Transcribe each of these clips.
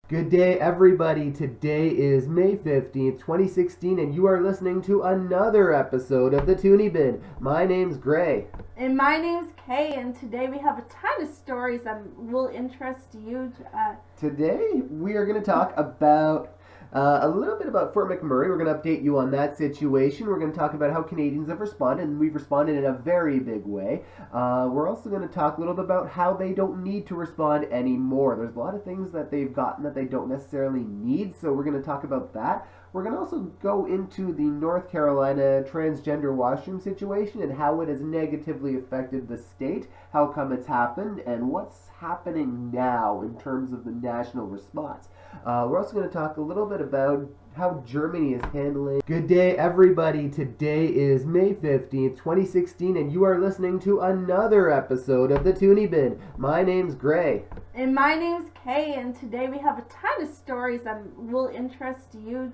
Good day, everybody. Today is May 15th, 2016, and you are listening to another episode of the Twoonie Bin. My name's Gray. And my name's Kay, and today we have a ton of stories that will interest you. Today, we are going to talk about a little bit about Fort McMurray. We're going to update you on that situation. We're going to talk about how Canadians have responded, and we've responded in a very big way. We're also going to talk a little bit about how they don't need to respond anymore. There's a lot of things that they've gotten that they don't necessarily need, so we're going to talk about that. We're going to also go into the North Carolina transgender washroom situation and how it has negatively affected the state, how come it's happened, and what's happening now in terms of the national response. We're also going to talk a little bit about how Germany is handling. Good day, everybody. Today is May 15th, 2016, and you are listening to another episode of the Twoonie Bin. My name's Gray. And my name's Kay, and today we have a ton of stories that will interest you.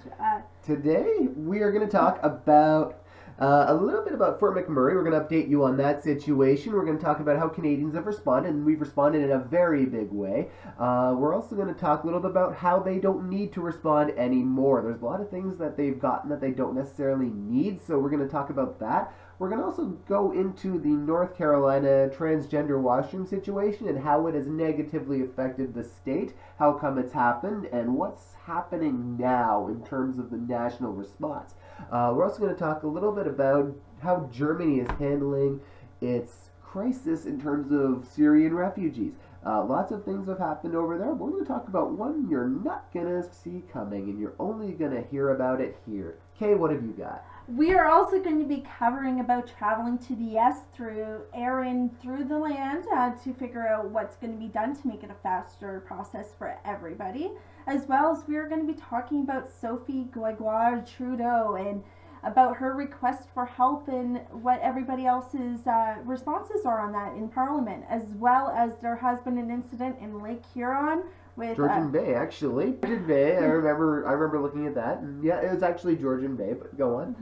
Today, we are going to talk about a little bit about Fort McMurray. We're going to update you on that situation. We're going to talk about how Canadians have responded, and we've responded in a very big way. We're also going to talk a little bit about how they don't need to respond anymore. There's a lot of things that they've gotten that they don't necessarily need, so we're going to talk about that. We're going to also go into the North Carolina transgender washroom situation and how it has negatively affected the state, how come it's happened, and what's happening now in terms of the national response. We're also going to talk a little bit about how Germany is handling its crisis in terms of Syrian refugees. Lots of things have happened over there, but we're going to talk about one you're not going to see coming, and you're only going to hear about it here. Kay, what have you got? We are also going to be covering about traveling to the U.S. through air and through the land to figure out what's going to be done to make it a faster process for everybody. As well as we are going to be talking about Sophie Gregoire Tredeau and about her request for help and what everybody else's responses are on that in Parliament, as well as there has been an incident in Lake Huron with Georgian Bay, actually. Georgian Bay, I remember looking at that, and yeah, it was actually Georgian Bay, but go on.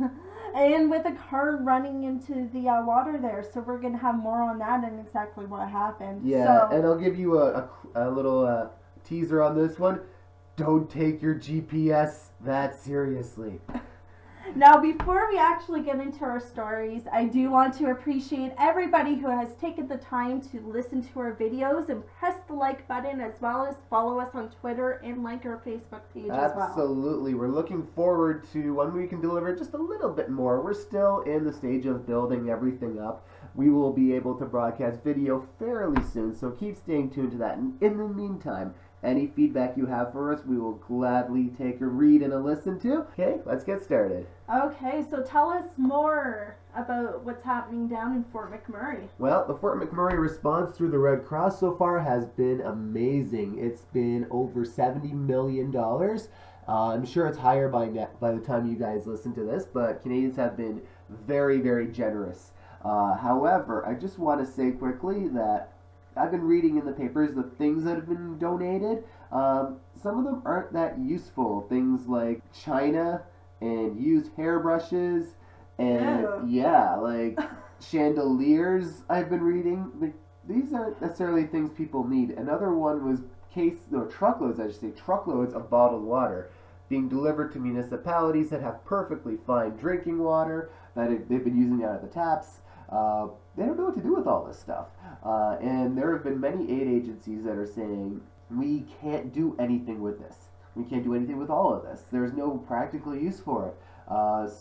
And with a car running into the water there, so we're going to have more on that and exactly what happened. Yeah, and I'll give you a little teaser on this one. Don't take your GPS that seriously. Now, before we actually get into our stories, I do want to appreciate everybody who has taken the time to listen to our videos and press the like button, as well as follow us on Twitter and like our Facebook page as well. Absolutely. We're looking forward to when we can deliver just a little bit more. We're still in the stage of building everything up. We will be able to broadcast video fairly soon, so keep staying tuned to that. And in the meantime, any feedback you have for us, we will gladly take a read and a listen to. Okay, let's get started. Okay, so tell us more about what's happening down in Fort McMurray. Well, the Fort McMurray response through the Red Cross so far has been amazing. It's been over $70 million. I'm sure it's higher by the time you guys listen to this, but Canadians have been very, very generous. However, I just want to say quickly that I've been reading in the papers the things that have been donated. Some of them aren't that useful. Things like china and used hairbrushes and like chandeliers. I've been reading. These aren't necessarily things people need. Another one was truckloads of bottled water being delivered to municipalities that have perfectly fine drinking water that they've been using out of the taps. They don't know what to do with all this stuff. And there have been many aid agencies that are saying, we can't do anything with this. We can't do anything with all of this. There's no practical use for it.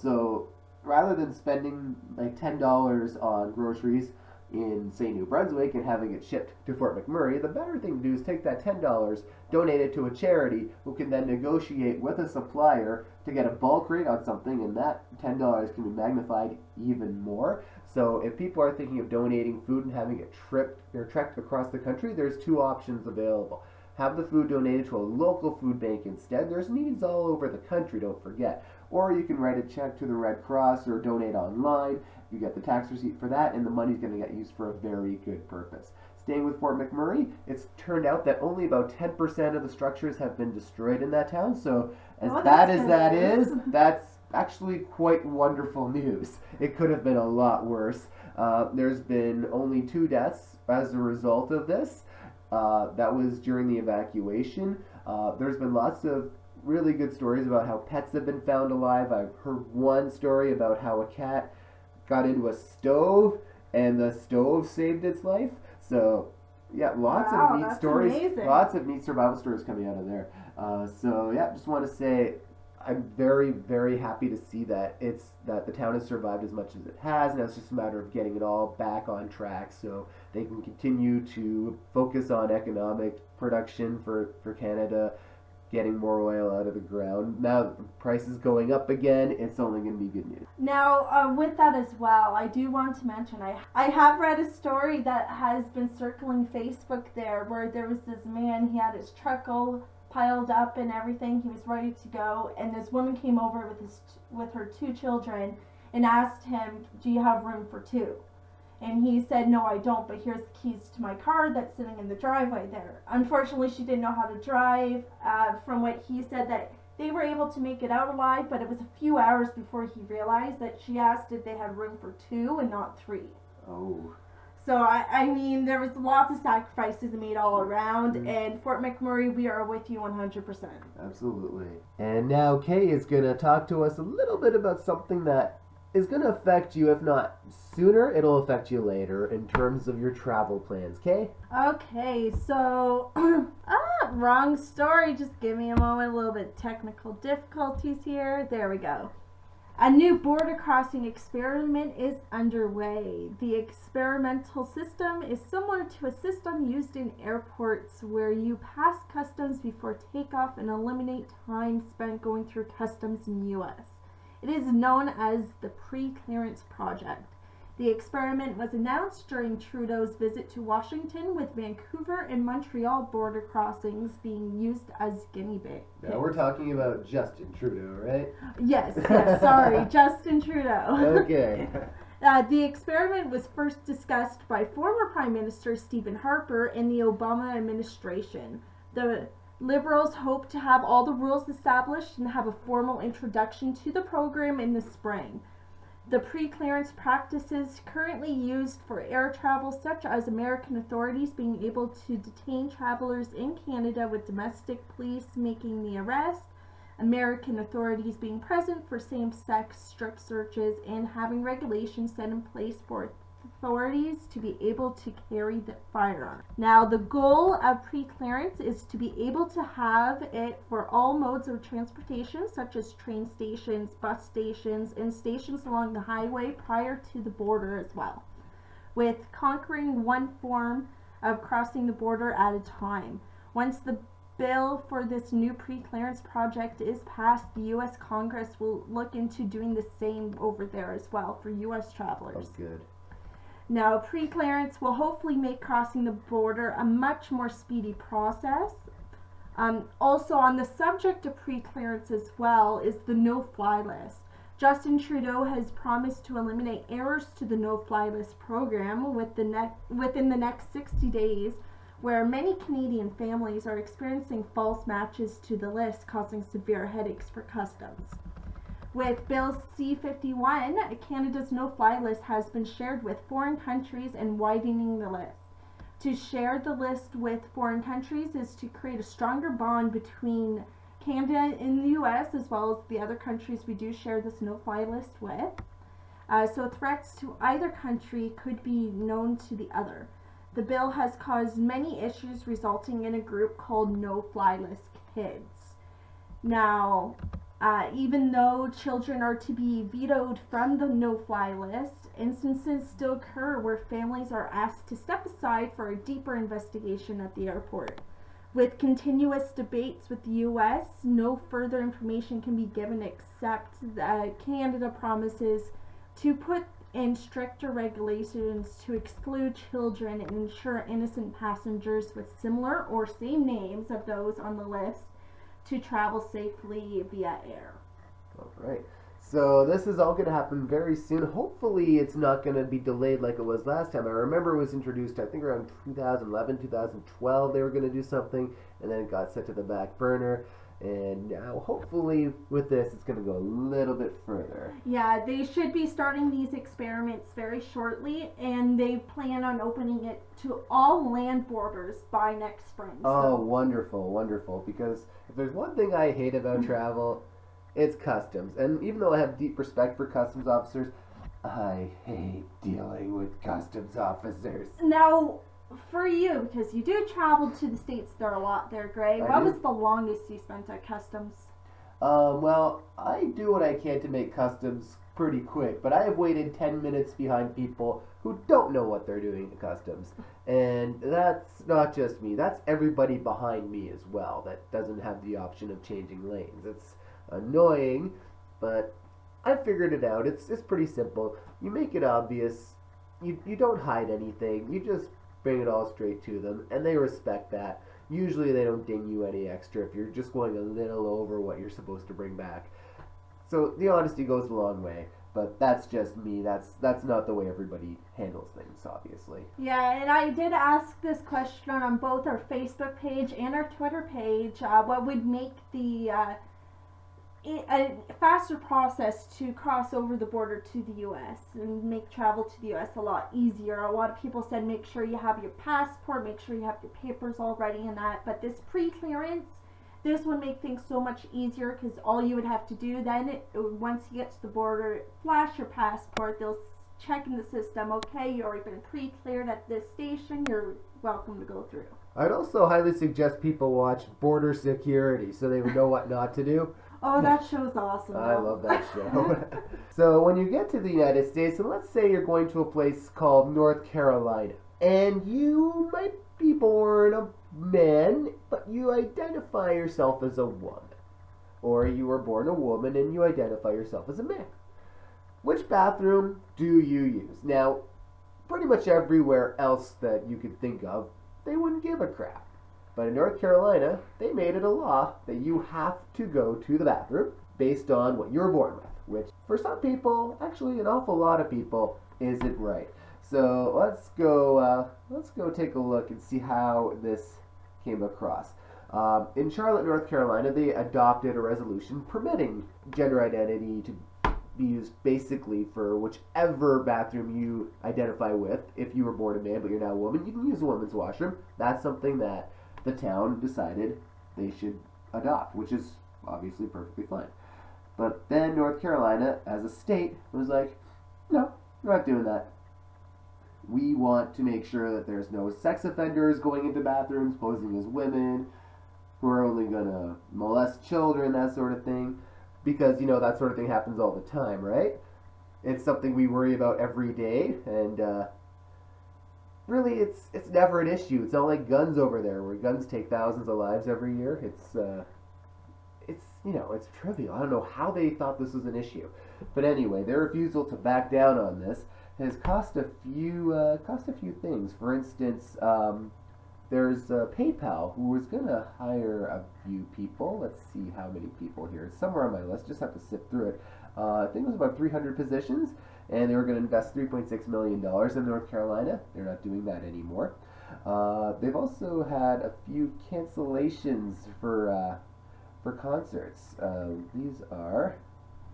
So rather than spending like $10 on groceries in, say, New Brunswick and having it shipped to Fort McMurray, the better thing to do is take that $10, donate it to a charity who can then negotiate with a supplier to get a bulk rate on something, and that $10 can be magnified even more. So if people are thinking of donating food and having it trekked across the country, there's two options available. Have the food donated to a local food bank instead. There's needs all over the country, don't forget. Or you can write a check to the Red Cross or donate online. You get the tax receipt for that, and the money's going to get used for a very good purpose. Staying with Fort McMurray, it's turned out that only about 10% of the structures have been destroyed in that town. So as bad as that is, that's actually quite wonderful news. It could have been a lot worse. There's been only 2 deaths as a result of this. That was during the evacuation. There's been lots of really good stories about how pets have been found alive. I've heard one story about how a cat got into a stove and the stove saved its life. So yeah, lots of neat stories. Amazing. Lots of neat survival stories coming out of there. So yeah, just want to say I'm very, very happy to see that the town has survived as much as it has. Now it's just a matter of getting it all back on track so they can continue to focus on economic production for Canada, getting more oil out of the ground. Now the price is going up again. It's only going to be good news. Now, with that as well, I do want to mention I have read a story that has been circling Facebook there where there was this man, he had his truck all piled up and everything, he was ready to go, and this woman came over with her 2 children and asked him, do you have room for 2? And he said, no, I don't, but here's the keys to my car that's sitting in the driveway there. Unfortunately, she didn't know how to drive. From what he said, that they were able to make it out alive, but it was a few hours before he realized that she asked if they had room for 2 and not 3. Oh. So, I mean, there was lots of sacrifices made all around, and Fort McMurray, we are with you 100%. Absolutely. And now Kay is going to talk to us a little bit about something that is going to affect you, if not sooner, it'll affect you later in terms of your travel plans. Kay? Okay, so, wrong story. Just give me a moment, a little bit of technical difficulties here. There we go. A new border crossing experiment is underway. The experimental system is similar to a system used in airports where you pass customs before takeoff and eliminate time spent going through customs in the U.S. It is known as the Pre-Clearance Project. The experiment was announced during Trudeau's visit to Washington, with Vancouver and Montreal border crossings being used as guinea pigs. Now we're talking about Justin Trudeau, right? Yes, sorry, Justin Trudeau. Okay. The experiment was first discussed by former Prime Minister Stephen Harper in the Obama administration. The Liberals hope to have all the rules established and have a formal introduction to the program in the spring. The pre-clearance practices currently used for air travel, such as American authorities being able to detain travelers in Canada with domestic police making the arrest, American authorities being present for same-sex strip searches, and having regulations set in place for authorities to be able to carry the firearm. Now, the goal of pre-clearance is to be able to have it for all modes of transportation, such as train stations, bus stations, and stations along the highway prior to the border as well, with conquering one form of crossing the border at a time. Once the bill for this new pre-clearance project is passed, the U.S. Congress will look into doing the same over there as well for U.S. travelers. That's good. Now, pre-clearance will hopefully make crossing the border a much more speedy process. Also, on the subject of pre-clearance as well is the no-fly list. Justin Trudeau has promised to eliminate errors to the no-fly list program within the next 60 days, where many Canadian families are experiencing false matches to the list, causing severe headaches for customs. With Bill C-51, Canada's no-fly list has been shared with foreign countries and widening the list. To share the list with foreign countries is to create a stronger bond between Canada and the U.S. as well as the other countries we do share this no-fly list with. So threats to either country could be known to the other. The bill has caused many issues, resulting in a group called No-Fly List Kids. Now, even though children are to be vetoed from the no-fly list, instances still occur where families are asked to step aside for a deeper investigation at the airport. With continuous debates with the U.S., no further information can be given except that Canada promises to put in stricter regulations to exclude children and ensure innocent passengers with similar or same names of those on the list to travel safely via air. All right. So this is all going to happen very soon. Hopefully it's not going to be delayed like it was last time. I remember it was introduced, I think around 2011, 2012 they were going to do something, and then it got set to the back burner. And now, hopefully, with this, it's going to go a little bit further. Yeah, they should be starting these experiments very shortly, and they plan on opening it to all land borders by next spring. Oh, wonderful, wonderful. Because if there's one thing I hate about travel, it's customs. And even though I have deep respect for customs officers, I hate dealing with customs officers. Now, for you, because you do travel to the States there a lot there, Greg, what was the longest you spent at customs? Well, I do what I can to make customs pretty quick, but I have waited 10 minutes behind people who don't know what they're doing at customs. And that's not just me, that's everybody behind me as well that doesn't have the option of changing lanes. It's annoying, but I figured it out. It's pretty simple. You make it obvious. You don't hide anything. You just bring it all straight to them, and they respect that. Usually they don't ding you any extra if you're just going a little over what you're supposed to bring back. So the honesty goes a long way, but that's just me. That's not the way everybody handles things, obviously. Yeah, and I did ask this question on both our Facebook page and our Twitter page. What would make a faster process to cross over the border to the U.S. and make travel to the U.S. a lot easier. A lot of people said make sure you have your passport, make sure you have your papers all ready and that. But this pre-clearance, this would make things so much easier because all you would have to do then, once you get to the border, flash your passport. They'll check in the system, okay, you've already been pre-cleared at this station, you're welcome to go through. I'd also highly suggest people watch Border Security so they would know what not to do. Oh, that show's awesome. I love that show. So when you get to the United States, and let's say you're going to a place called North Carolina, and you might be born a man, but you identify yourself as a woman. Or you were born a woman and you identify yourself as a man. Which bathroom do you use? Now, pretty much everywhere else that you could think of, they wouldn't give a crap. But in North Carolina, they made it a law that you have to go to the bathroom based on what you were born with, which for some people, actually an awful lot of people, isn't right. So let's go take a look and see how this came across. In Charlotte, North Carolina, they adopted a resolution permitting gender identity to be used basically for whichever bathroom you identify with. If you were born a man but you're now a woman, you can use a woman's washroom. That's something that the town decided they should adopt, which is obviously perfectly fine. But then North Carolina, as a state, was like, no, we're not doing that. We want to make sure that there's no sex offenders going into bathrooms, posing as women, who are only going to molest children, that sort of thing. Because, that sort of thing happens all the time, right? It's something we worry about every day, and really, it's never an issue. It's not like guns over there, where guns take thousands of lives every year. It's trivial. I don't know how they thought this was an issue, but anyway, their refusal to back down on this has cost a few things. For instance, there's PayPal, who was going to hire a few people. Let's see how many people here. It's somewhere on my list. Just have to sift through it. I think it was about 300 positions, and they were going to invest $3.6 million in North Carolina. They're not doing that anymore. They've also had a few cancellations for concerts. These are...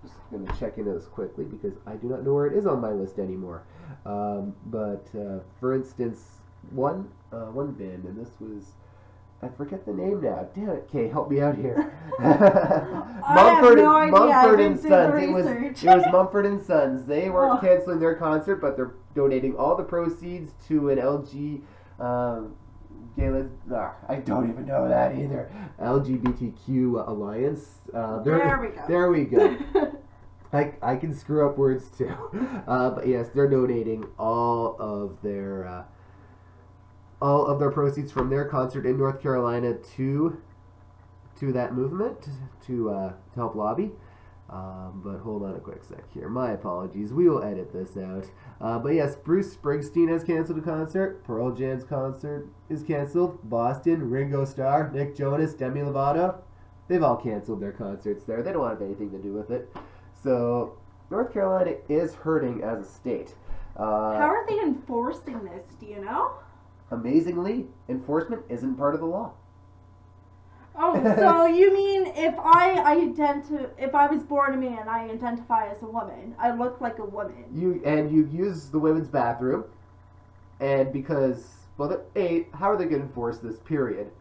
Just going to check into this quickly because I do not know where it is on my list anymore. But for instance, one band, and this was, I forget the name now. Damn it, Kay, help me out here. Mumford and Sons. It was Mumford and Sons. They weren't canceling their concert, but they're donating all the proceeds to an LG. I don't even know that either. LGBTQ alliance. There we go. I can screw up words too. But yes, they're donating all of their proceeds from their concert in North Carolina to that movement to help lobby. But hold on a quick sec here. My apologies. We will edit this out. But yes, Bruce Springsteen has canceled a concert. Pearl Jam's concert is canceled. Boston, Ringo Starr, Nick Jonas, Demi Lovato. They've all canceled their concerts there. They don't have anything to do with it. So North Carolina is hurting as a state. How are they enforcing this? Do you know? Amazingly, enforcement isn't part of the law. Oh, so you mean if I was born a man, I identify as a woman. I look like a woman. You use the women's bathroom, and because how are they going to enforce this? Period.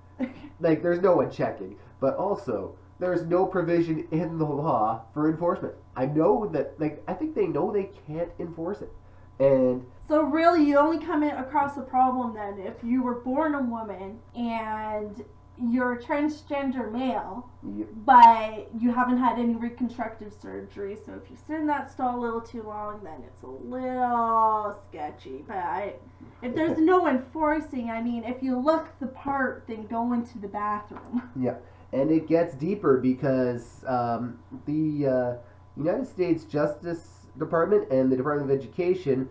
Like, there's no one checking, but also there's no provision in the law for enforcement. I know that, I think they know they can't enforce it, and so really, you only come across the problem then if you were born a woman and you're a transgender male, yep. but you haven't had any reconstructive surgery. So if you sit in that stall a little too long, then it's a little sketchy. But if there's no enforcing, I mean, if you look the part, then go into the bathroom. Yeah, and it gets deeper because the United States Justice Department and the Department of Education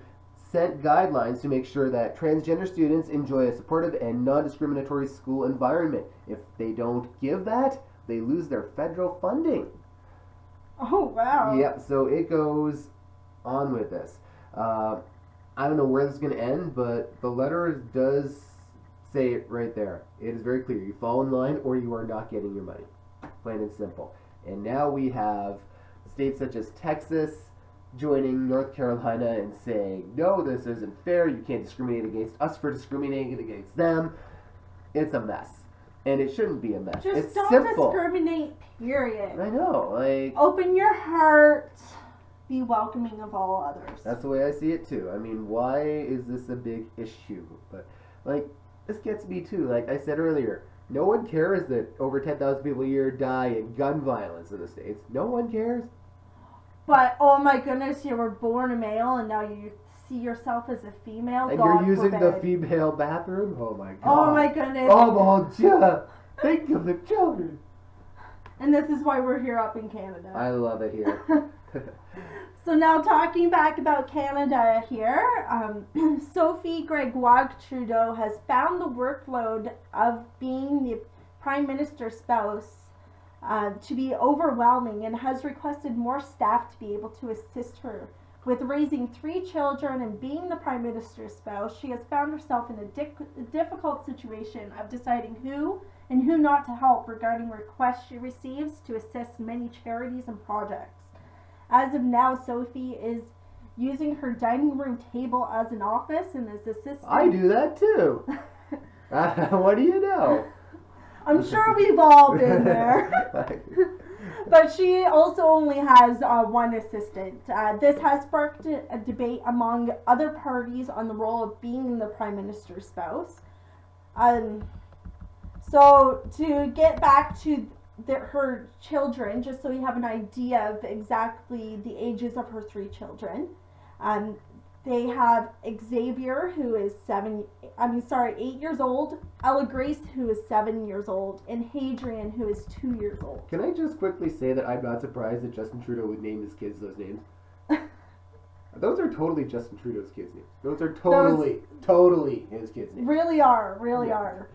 sent guidelines to make sure that transgender students enjoy a supportive and non-discriminatory school environment. If they don't give that, they lose their federal funding. Oh, wow. Yeah, so it goes on with this. I don't know where this is going to end, but the letter does say it right there. It is very clear. You fall in line or you are not getting your money. Plain and simple. And now we have states such as Texas joining North Carolina and saying, no, this isn't fair. You can't discriminate against us for discriminating against them. It's a mess. And it shouldn't be a mess. Just it's don't simple. Discriminate, period. I know. Open your heart. Be welcoming of all others. That's the way I see it too. I mean, why is this a big issue? But, this gets me too. Like I said earlier, no one cares that over 10,000 people a year die in gun violence in the States. No one cares. But, oh my goodness, you were born a male and now you see yourself as a female? And God you're using forbid. the female bathroom? Oh my God. Oh my goodness. Oh mon Dieu. Think of the children. And this is why we're here up in Canada. I love it here. So now talking back about Canada here, Sophie Gregoire Trudeau has found the workload of being the Prime Minister's spouse to be overwhelming and has requested more staff to be able to assist her with raising 3 children and being the Prime Minister's spouse. She has found herself in a difficult situation of deciding who and who not to help regarding requests she receives to assist many charities and projects. As of now, Sophie is using her dining room table as an office and as assistant. I do that too. What do you know? I'm sure we've all been there. But she also only has one assistant. This has sparked a debate among other parties on the role of being the Prime Minister's spouse. So to get back to her children, just so you have an idea of exactly the ages of her 3 children. They have Xavier, who is 8 years old, Ella Grace, who is 7 years old, and Hadrian, who is 2 years old. Can I just quickly say that I'm not surprised that Justin Trudeau would name his kids those names? Those are totally Justin Trudeau's kids' names. Those are totally his kids' names. Really are.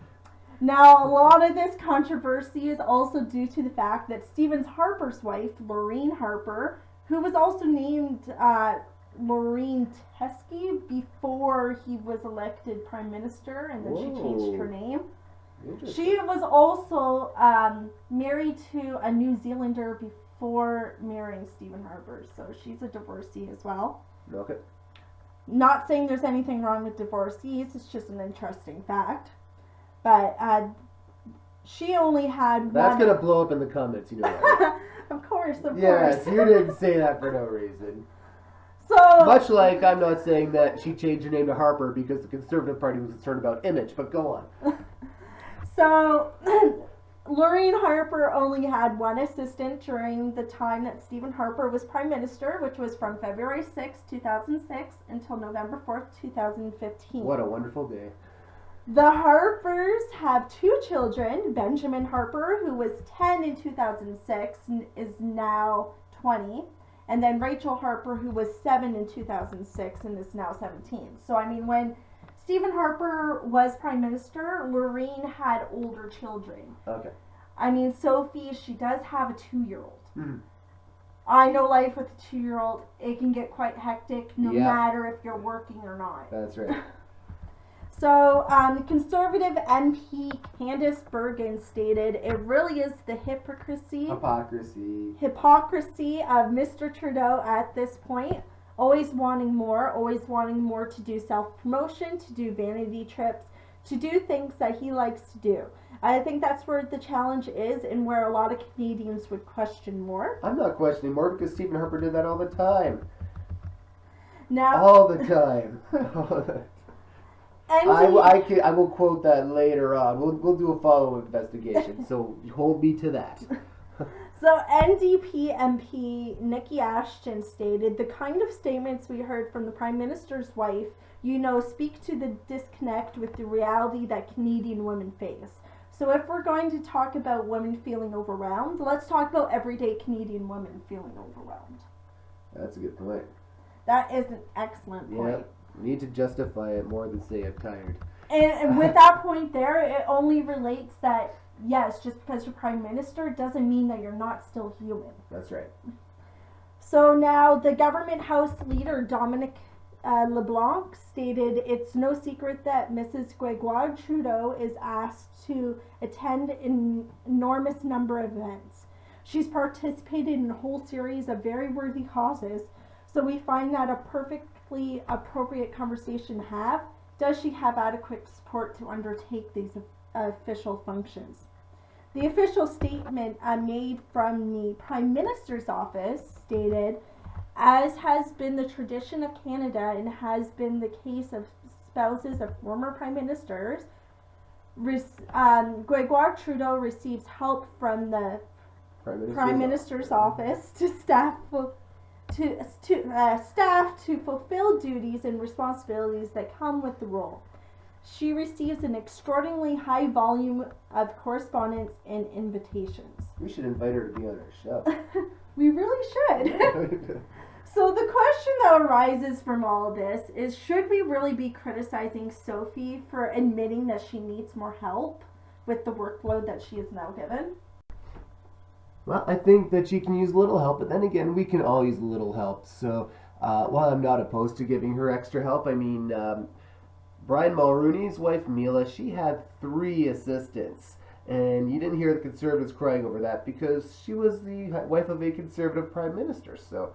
Now, a lot of this controversy is also due to the fact that Stephen Harper's wife, Lorraine Harper, who was also named Lorraine Teske before he was elected Prime Minister, and then she changed her name. She was also married to a New Zealander before marrying Stephen Harper, so she's a divorcee as well. Okay. Not saying there's anything wrong with divorcees, it's just an interesting fact. But she only had That's one. going to blow up in the comments, you know that. Of course. Yes, you didn't say that for no reason. So much like I'm not saying that she changed her name to Harper because the Conservative Party was concerned about image, but go on. So Lorraine Harper only had one assistant during the time that Stephen Harper was Prime Minister, which was from February 6, 2006 until November 4th, 2015. What a wonderful day. The Harpers have 2 children. Benjamin Harper, who was 10 in 2006, is now 20. And then Rachel Harper, who was 7 in 2006 and is now 17. So, I mean, when Stephen Harper was Prime Minister, Lorraine had older children. Okay. I mean, Sophie, she does have a 2-year-old. Mm-hmm. I know life with a 2-year-old, it can get quite hectic no matter if you're working or not. That's right. So, Conservative MP Candice Bergen stated, "It really is the hypocrisy of Mr. Trudeau at this point, always wanting more to do self-promotion, to do vanity trips, to do things that he likes to do." I think that's where the challenge is and where a lot of Canadians would question more. I'm not questioning more because Stephen Harper did that all the time. Now, all the time. I will quote that later on. We'll do a follow-up investigation, so hold me to that. So NDP MP Nikki Ashton stated, "The kind of statements we heard from the Prime Minister's wife, speak to the disconnect with the reality that Canadian women face." So if we're going to talk about women feeling overwhelmed, let's talk about everyday Canadian women feeling overwhelmed. That's a good point. That is an excellent point. Yeah, need to justify it more than say I'm tired. And with that point there, it only relates that, yes, just because you're Prime Minister doesn't mean that you're not still human. That's right. So now the government House Leader Dominic LeBlanc stated, "It's no secret that Mrs. Gregoire Trudeau is asked to attend an enormous number of events. She's participated in a whole series of very worthy causes, so we find that a perfectly appropriate conversation to have. Does she have adequate support to undertake these official functions?" The official statement made from the Prime Minister's office stated, "As has been the tradition of Canada and has been the case of spouses of former Prime Ministers, Gregoire Trudeau receives help from the Prime Minister's office to staff to fulfill duties and responsibilities that come with the role. She receives an extraordinarily high volume of correspondence and invitations." We should invite her to be on our show. We really should. So the question that arises from all of this is, should we really be criticizing Sophie for admitting that she needs more help with the workload that she is now given? Well, I think that she can use a little help, but then again, we can all use a little help. So while I'm not opposed to giving her extra help, I mean, Brian Mulroney's wife, Mila, she had 3 assistants. And you didn't hear the Conservatives crying over that because she was the wife of a Conservative Prime Minister. So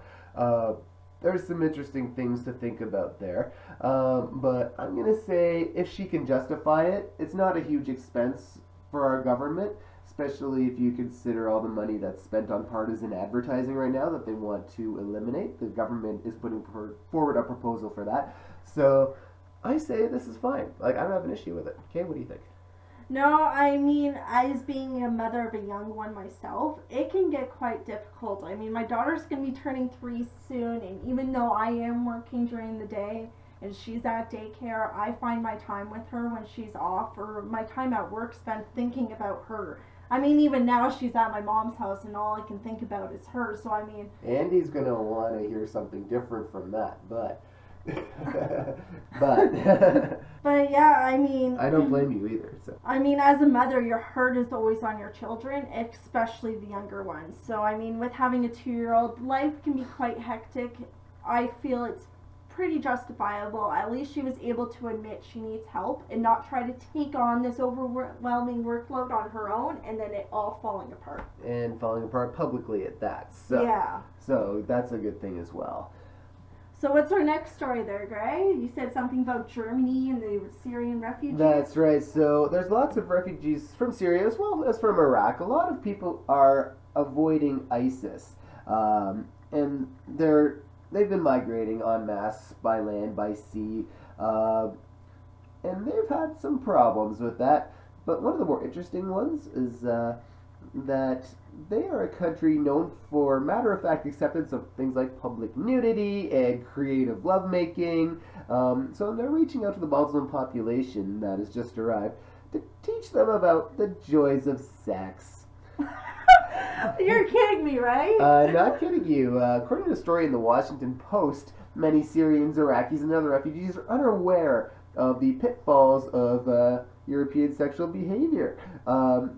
there's some interesting things to think about there. But I'm going to say if she can justify it, it's not a huge expense for our government, especially if you consider all the money that's spent on partisan advertising right now that they want to eliminate. The government is putting forward a proposal for that. So I say this is fine. Like, I don't have an issue with it. Okay, what do you think? No, I mean, as being a mother of a young one myself, it can get quite difficult. I mean, my daughter's going to be turning 3 soon, and even though I am working during the day and she's at daycare, I find my time with her when she's off, or my time at work spent thinking about her. I mean, even now she's at my mom's house and all I can think about is her, so I mean... Andy's going to want to hear something different from that, but... but yeah, I mean, I don't blame you either. So I mean, as a mother, your heart is always on your children, especially the younger ones. So I mean, with having a 2-year-old, life can be quite hectic. I feel it's pretty justifiable. At least she was able to admit she needs help and not try to take on this overwhelming workload on her own and then it all falling apart. And falling apart publicly at that. So yeah. So that's a good thing as well. So what's our next story there, Gray? You said something about Germany and the Syrian refugees? That's right. So there's lots of refugees from Syria as well as from Iraq. A lot of people are avoiding ISIS. And they've been migrating en masse by land, by sea. And they've had some problems with that. But one of the more interesting ones is that they are a country known for matter-of-fact acceptance of things like public nudity and creative lovemaking. So they're reaching out to the Muslim population that has just arrived to teach them about the joys of sex. You're kidding me, right? Not kidding you. According to a story in the Washington Post, many Syrians, Iraqis, and other refugees are unaware of the pitfalls of European sexual behavior.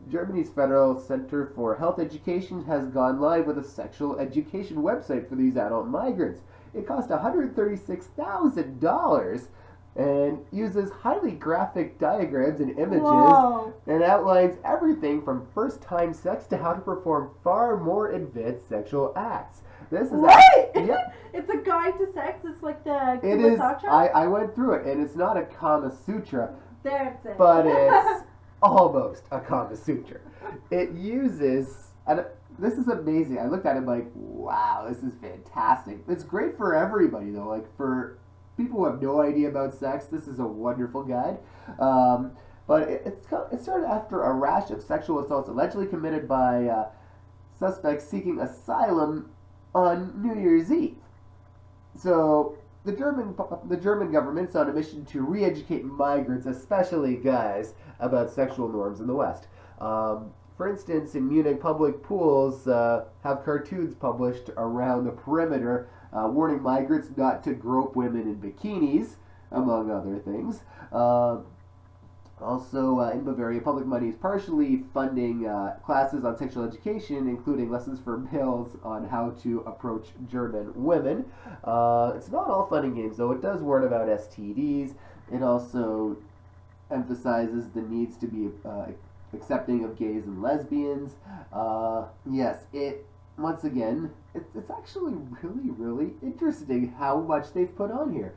Germany's Federal Center for Health Education has gone live with a sexual education website for these adult migrants. It cost $136,000 and uses highly graphic diagrams and images Whoa. and outlines everything from first-time sex to how to perform far more advanced sexual acts. This is What? Yep. It's a guide to sex. It's like the It Kama is. Sutra? I went through it, and it's not a Kama Sutra, That's it. but it's almost a Kama Sutra. It uses, and this is amazing. I looked at it like, wow, this is fantastic. It's great for everybody though. Like for people who have no idea about sex, this is a wonderful guide. But it started after a rash of sexual assaults allegedly committed by suspects seeking asylum on New Year's Eve. So the German government's on a mission to re-educate migrants, especially guys, about sexual norms in the West. For instance, in Munich, public pools have cartoons published around the perimeter warning migrants not to grope women in bikinis, among other things. Also, in Bavaria, public money is partially funding classes on sexual education, including lessons for males on how to approach German women. It's not all fun and games, though. It does warn about STDs. It also emphasizes the needs to be accepting of gays and lesbians. Yes, once again, it's actually really, really interesting how much they've put on here.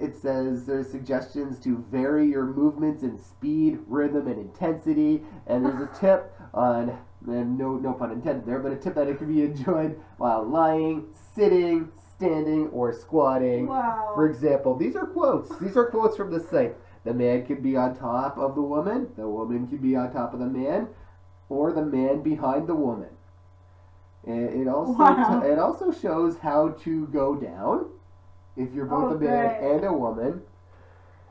It says there's suggestions to vary your movements in speed, rhythm, and intensity. And there's a tip on, and no pun intended there, but a tip that it can be enjoyed while lying, sitting, standing, or squatting. Wow. For example, these are quotes. These are quotes from the site. The man can be on top of the woman can be on top of the man, or the man behind the woman. And it also shows how to go down if you're both a man and a woman.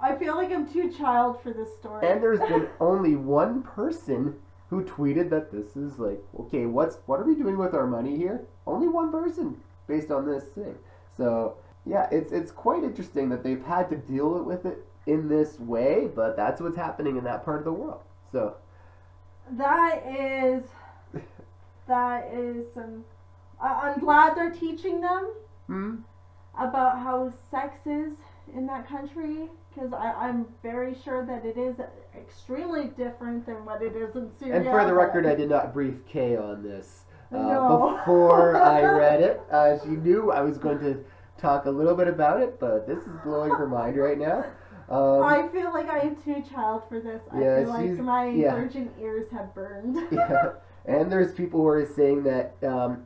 I feel like I'm too child for this story. And there's been only one person who tweeted that this is like, okay, what are we doing with our money here? Only one person based on this thing. So yeah, it's quite interesting that they've had to deal with it in this way, but that's what's happening in that part of the world. So that is some. I'm glad they're teaching them about how sex is in that country, because I'm very sure that it is extremely different than what it is in Syria. And for the record, I did not brief Kay on this No. before I read it. She knew I was going to talk a little bit about it, but this is blowing her mind right now. I feel like I am too child for this. I feel like my virgin ears have burned. Yeah. And there's people who are saying that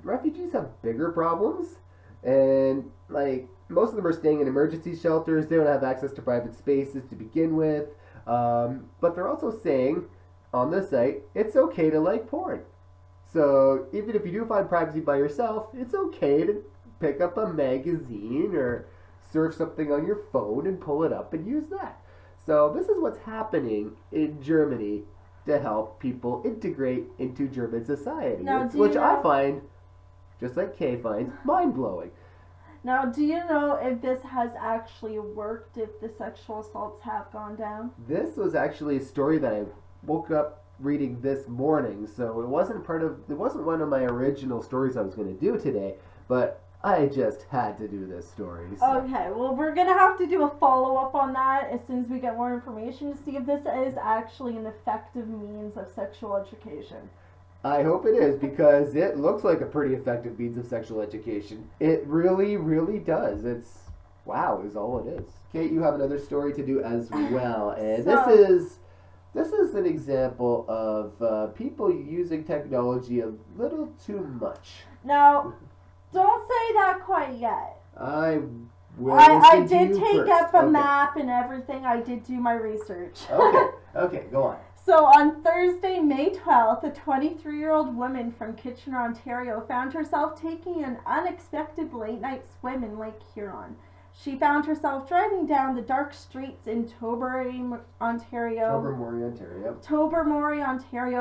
refugees have bigger problems, and like most of them are staying in emergency shelters. They don't have access to private spaces to begin with. But they're also saying on the site it's okay to like porn. So even if you do find privacy by yourself, it's okay to pick up a magazine or surf something on your phone and pull it up and use that. So this is what's happening in Germany to help people integrate into German society, which I find, just like Kay finds, mind-blowing. Now, do you know if this has actually worked, if the sexual assaults have gone down? This was actually a story that I woke up reading this morning, so it wasn't one of my original stories I was going to do today, but I just had to do this story. So. Okay, well, we're going to have to do a follow-up on that as soon as we get more information to see if this is actually an effective means of sexual education. I hope it is, because it looks like a pretty effective means of sexual education. It really, really does. Is all it is. Kate, you have another story to do as well, and this is an example of people using technology a little too much. Now, don't say that quite yet. I did take up a map and everything. I did do my research. Okay, go on. So on Thursday, May 12th, a 23-year-old woman from Kitchener, Ontario found herself taking an unexpected late-night swim in Lake Huron. She found herself driving down the dark streets in Tobermory, Ontario,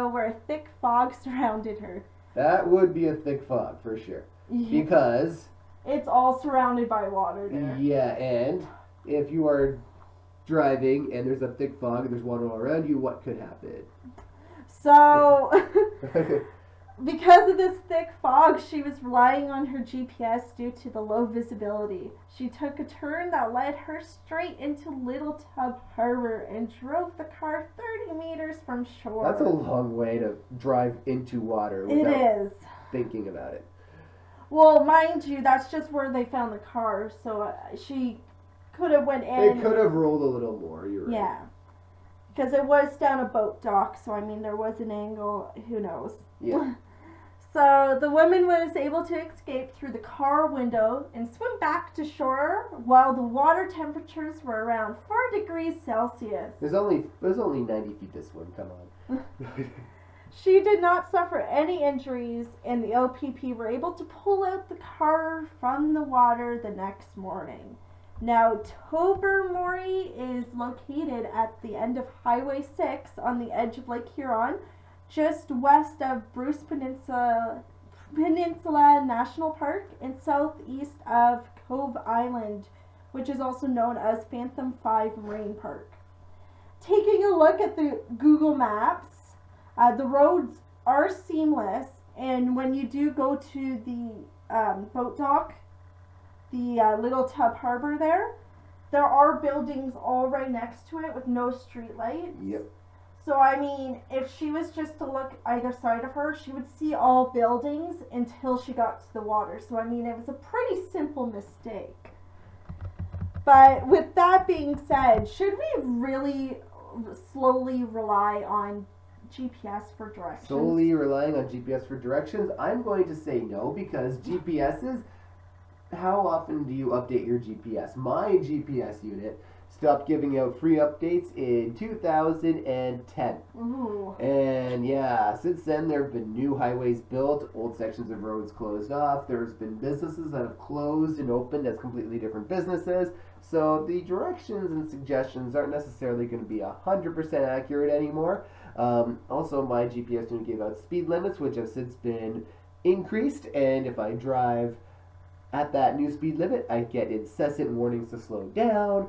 where a thick fog surrounded her. That would be a thick fog, for sure. Because it's all surrounded by water there. Yeah, and if you are driving and there's a thick fog and there's water all around you, what could happen? So because of this thick fog, she was relying on her GPS due to the low visibility. She took a turn that led her straight into Little Tub Harbor and drove the car 30 meters from shore. That's a long way to drive into water It without is. thinking about it. Well, mind you, that's just where they found the car, so she could have went in. They could have rolled a little more, you're right. Yeah. Because it was down a boat dock, so I mean, there was an angle, who knows. Yeah. So the woman was able to escape through the car window and swim back to shore while the water temperatures were around 4 degrees Celsius. There's only 90 feet to swim, come on. She did not suffer any injuries, and the OPP were able to pull out the car from the water the next morning. Now, Tobermory is located at the end of Highway 6 on the edge of Lake Huron, just west of Bruce Peninsula National Park and southeast of Cove Island, which is also known as Phantom 5 Marine Park. Taking a look at the Google Maps, the roads are seamless, and when you do go to the boat dock, the Little Tub Harbor there are buildings all right next to it with no street lights. Yep. So, I mean, if she was just to look either side of her, she would see all buildings until she got to the water. So, I mean, it was a pretty simple mistake. But with that being said, should we really slowly rely on GPS for directions? Solely relying on GPS for directions? I'm going to say no, because GPSs, how often do you update your GPS? My GPS unit stopped giving out free updates in 2010. Ooh. And yeah, since then there have been new highways built, old sections of roads closed off, there's been businesses that have closed and opened as completely different businesses, so the directions and suggestions aren't necessarily going to be 100% accurate anymore. Also, my GPS unit gave out speed limits, which have since been increased, and if I drive at that new speed limit, I get incessant warnings to slow down.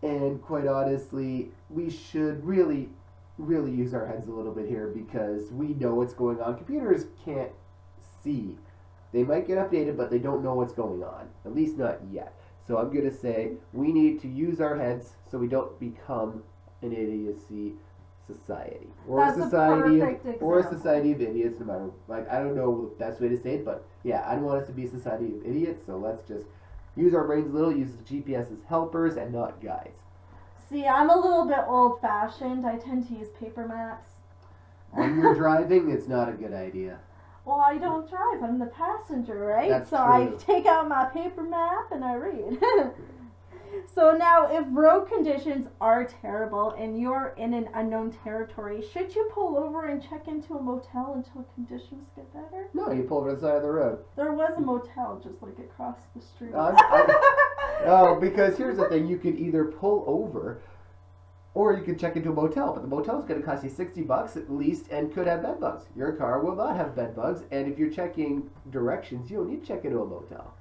And quite honestly, we should really use our heads a little bit here, because we know what's going on. Computers can't see. They might get updated, but they don't know what's going on. At least not yet. So I'm going to say we need to use our heads so we don't become an idiocy society. That's a perfect or a example. society of idiots, no matter, like, I don't know the best way to say it, but yeah, I don't want us to be a society of idiots, so let's just use our brains a little, use the GPS as helpers and not guides. See, I'm a little bit old-fashioned. I tend to use paper maps. When you're driving, it's not a good idea. Well, I don't drive. I'm the passenger, right? That's so true. I take out my paper map and I read. So now, if road conditions are terrible and you're in an unknown territory, should you pull over and check into a motel until conditions get better? No, you pull over to the side of the road. There was a motel just like across the street. No, because here's the thing, you could either pull over or you could check into a motel, but the motel's going to cost you $60 at least and could have bed bugs. Your car will not have bed bugs, and if you're checking directions, you don't need to check into a motel.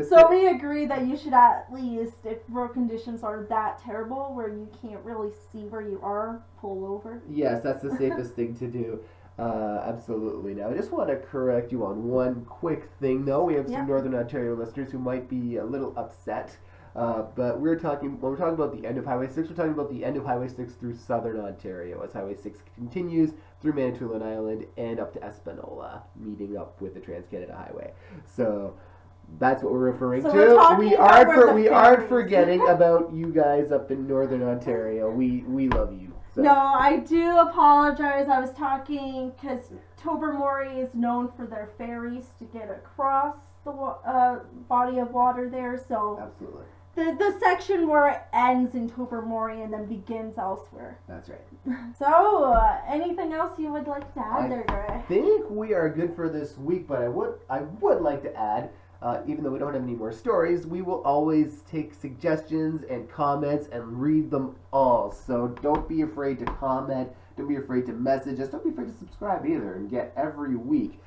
So we agree that you should, at least, if road conditions are that terrible where you can't really see where you are, pull over. Yes, that's the safest thing to do. Absolutely. Now, I just want to correct you on one quick thing, though. We have some Northern Ontario listeners who might be a little upset. But when we're talking about the end of Highway 6, we're talking about the end of Highway 6 through Southern Ontario, as Highway 6 continues through Manitoulin Island and up to Espanola, meeting up with the Trans-Canada Highway. So that's what we're referring to. We aren't forgetting about you guys up in Northern Ontario. We love you. So. No, I do apologize. I was talking because Tobermory is known for their ferries to get across the body of water there. So absolutely. The section where it ends in Tobermory and then begins elsewhere. That's right. So, anything else you would like to add there, Greg? I think we are good for this week, but I would like to add, even though we don't have any more stories, we will always take suggestions and comments and read them all. So don't be afraid to comment. Don't be afraid to message us. Don't be afraid to subscribe either and get every week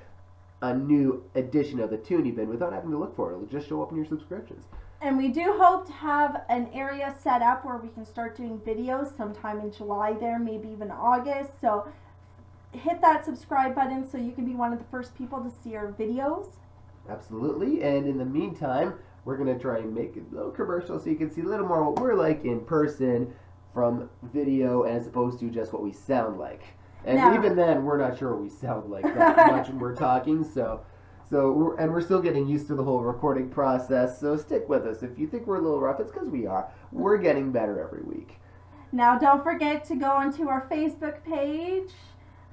a new edition of the Twoonie Bin without having to look for it. It'll just show up in your subscriptions. And we do hope to have an area set up where we can start doing videos sometime in July there, maybe even August. So hit that subscribe button so you can be one of the first people to see our videos. Absolutely. And in the meantime, we're going to try and make a little commercial so you can see a little more what we're like in person from video as opposed to just what we sound like. And even then, we're not sure what we sound like that much when we're talking. And we're still getting used to the whole recording process. So stick with us. If you think we're a little rough, it's because we are. We're getting better every week. Now, don't forget to go onto our Facebook page,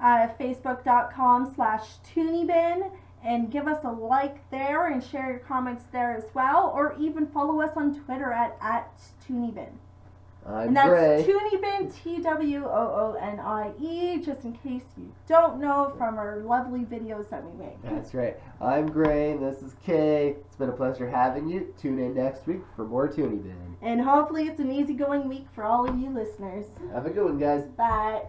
facebook.com/TwoonieBin, and give us a like there and share your comments there as well, or even follow us on Twitter at @TwoonieBin. And that's Gray. TwoonieBin, TWOONIE, just in case you don't know from our lovely videos that we make. That's right. I'm Gray, and this is Kay. It's been a pleasure having you. Tune in next week for more TwoonieBin. And hopefully it's an easygoing week for all of you listeners. Have a good one, guys. Bye.